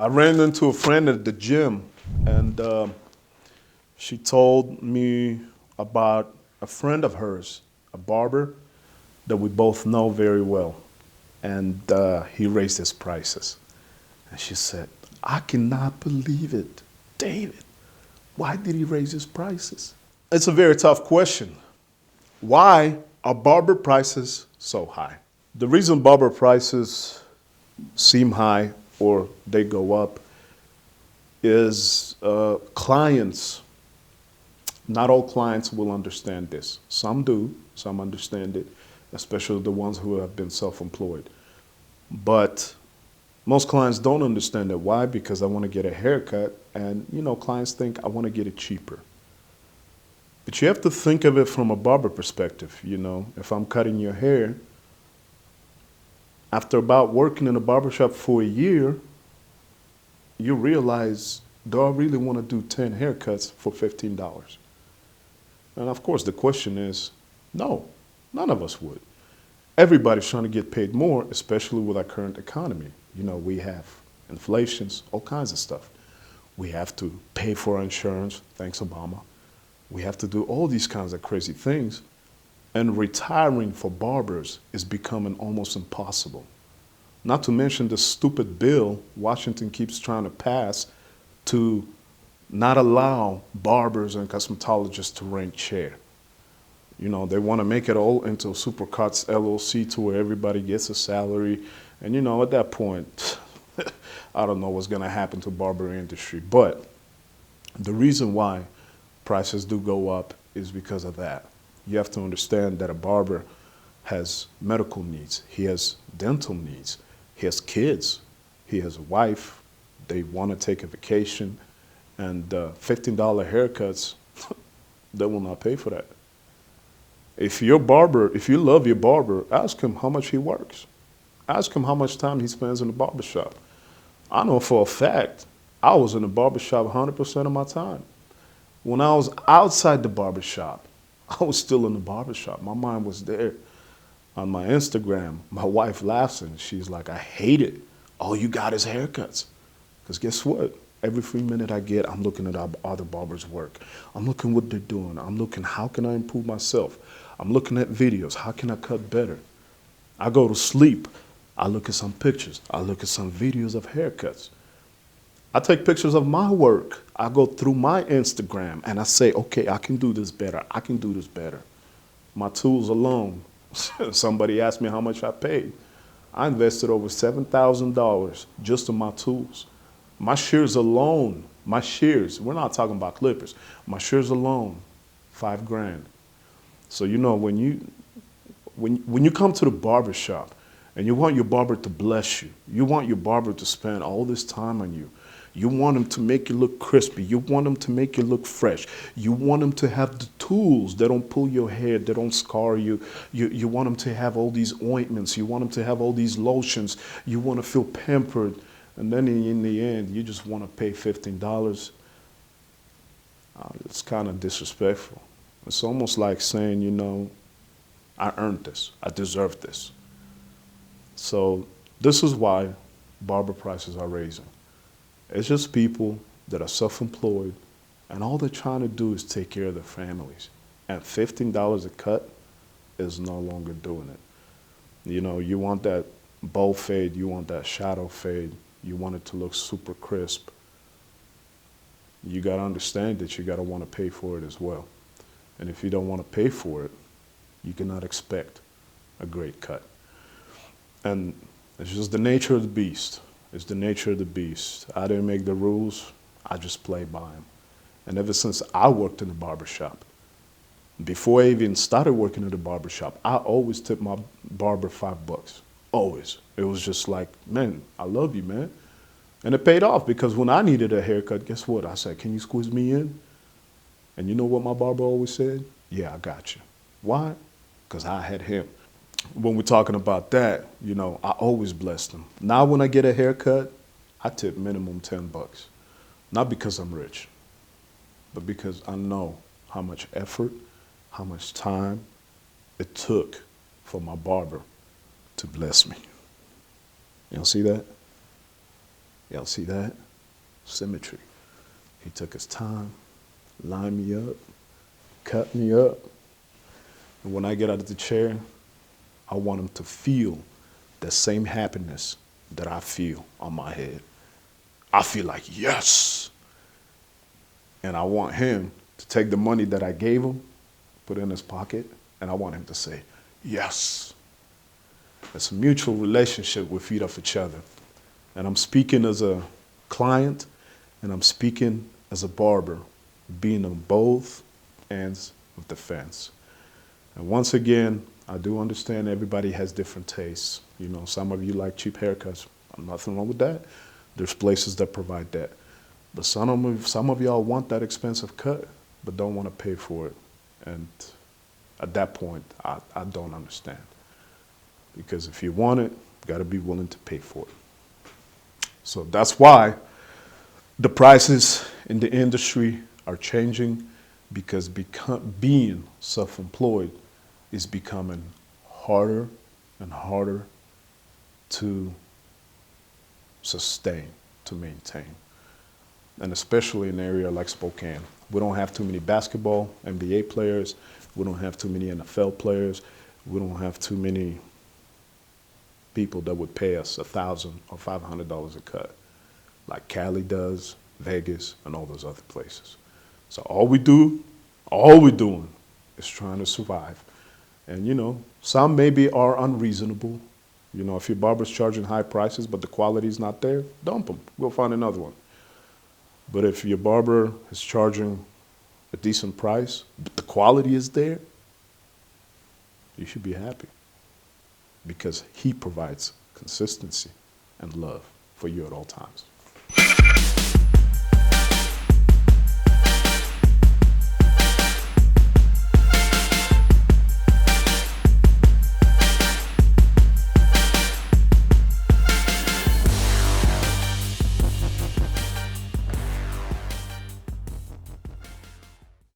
I ran into a friend at the gym, and she told me about a friend of hers, a barber that we both know very well. And he raised his prices. And she said, I cannot believe it. David, why did he raise his prices? It's a very tough question. Why are barber prices so high? The reason barber prices seem high or they go up is clients. Not all clients will understand this. Some do, some understand it, especially the ones who have been self-employed. But most clients don't understand it. Why? Because I want to get a haircut, and clients think I want to get it cheaper. But you have to think of it from a barber perspective. If I'm cutting your hair, after about working in a barbershop for a year, you realize, do I really want to do 10 haircuts for $15? And of course, the question is, no, none of us would. Everybody's trying to get paid more, especially with our current economy. We have inflations, all kinds of stuff. We have to pay for our insurance, thanks Obama. We have to do all these kinds of crazy things. And retiring for barbers is becoming almost impossible. Not to mention the stupid bill Washington keeps trying to pass to not allow barbers and cosmetologists to rent chair. They want to make it all into a Supercuts LLC to where everybody gets a salary. And at that point, I don't know what's going to happen to the barber industry. But the reason why prices do go up is because of that. You have to understand that a barber has medical needs. He has dental needs. He has kids. He has a wife. They want to take a vacation. And $15 haircuts, they will not pay for that. If you love your barber, ask him how much he works. Ask him how much time he spends in the barbershop. I know for a fact, I was in the barbershop 100% of my time. When I was outside the barbershop, I was still in the barbershop. My mind was there. On my Instagram, my wife laughs and she's like, I hate it. All you got is haircuts. Because guess what? Every free minute I get, I'm looking at other barbers' work. I'm looking what they're doing. I'm looking, how can I improve myself? I'm looking at videos. How can I cut better? I go to sleep. I look at some pictures. I look at some videos of haircuts. I take pictures of my work. I go through my Instagram and I say, okay, I can do this better. I can do this better. My tools alone. Somebody asked me how much I paid. I invested over $7,000 just in my tools. My shears alone, we're not talking about clippers. My shears alone, $5,000. So when you come to the barber shop and you want your barber to bless you, you want your barber to spend all this time on you. You want him to make you look crispy. You want him to make you look fresh. You want him to have the tools that don't pull your hair, that don't scar you. You want him to have all these ointments. You want him to have all these lotions. You want to feel pampered. And then in the end, you just want to pay $15. It's kind of disrespectful. It's almost like saying, I earned this. I deserve this. So this is why barber prices are raising. It's just people that are self-employed, and all they're trying to do is take care of their families. And $15 a cut is no longer doing it. You want that bow fade, you want that shadow fade, you want it to look super crisp. You got to understand that you got to want to pay for it as well. And if you don't want to pay for it, you cannot expect a great cut. And it's just the nature of the beast. It's the nature of the beast. I didn't make the rules. I just play by them. And ever since I worked in the barbershop, before I even started working in the barbershop, I always tipped my barber $5. Always. It was just like, man, I love you, man. And it paid off because when I needed a haircut, guess what? I said, can you squeeze me in? And you know what my barber always said? Yeah, I got you. Why? Because I had him. When we're talking about that, I always bless them. Now when I get a haircut, I tip minimum $10. Not because I'm rich, but because I know how much effort, how much time it took for my barber to bless me. You don't see that? Y'all see that? Symmetry. He took his time, lined me up, cut me up. And when I get out of the chair, I want him to feel the same happiness that I feel on my head. I feel like, yes. And I want him to take the money that I gave him, put it in his pocket, and I want him to say, yes. It's a mutual relationship. We feed off each other. And I'm speaking as a client, and I'm speaking as a barber, being on both ends of the fence. And once again, I do understand everybody has different tastes. You know, some of you like cheap haircuts. Nothing wrong with that. There's places that provide that. But some of y'all want that expensive cut, but don't want to pay for it. And at that point, I don't understand. Because if you want it, you got to be willing to pay for it. So that's why the prices in the industry are changing, because being self-employed is becoming harder and harder to sustain, to maintain. And especially in an area like Spokane. We don't have too many basketball, NBA players. We don't have too many NFL players. We don't have too many people that would pay us $1,000 or $500 a cut, like Cali does, Vegas, and all those other places. So all we're doing is trying to survive. And you know, some maybe are unreasonable. You know, if your barber's charging high prices, but the quality's not there, dump them. Go find another one. But if your barber is charging a decent price, but the quality is there, you should be happy, because he provides consistency and love for you at all times.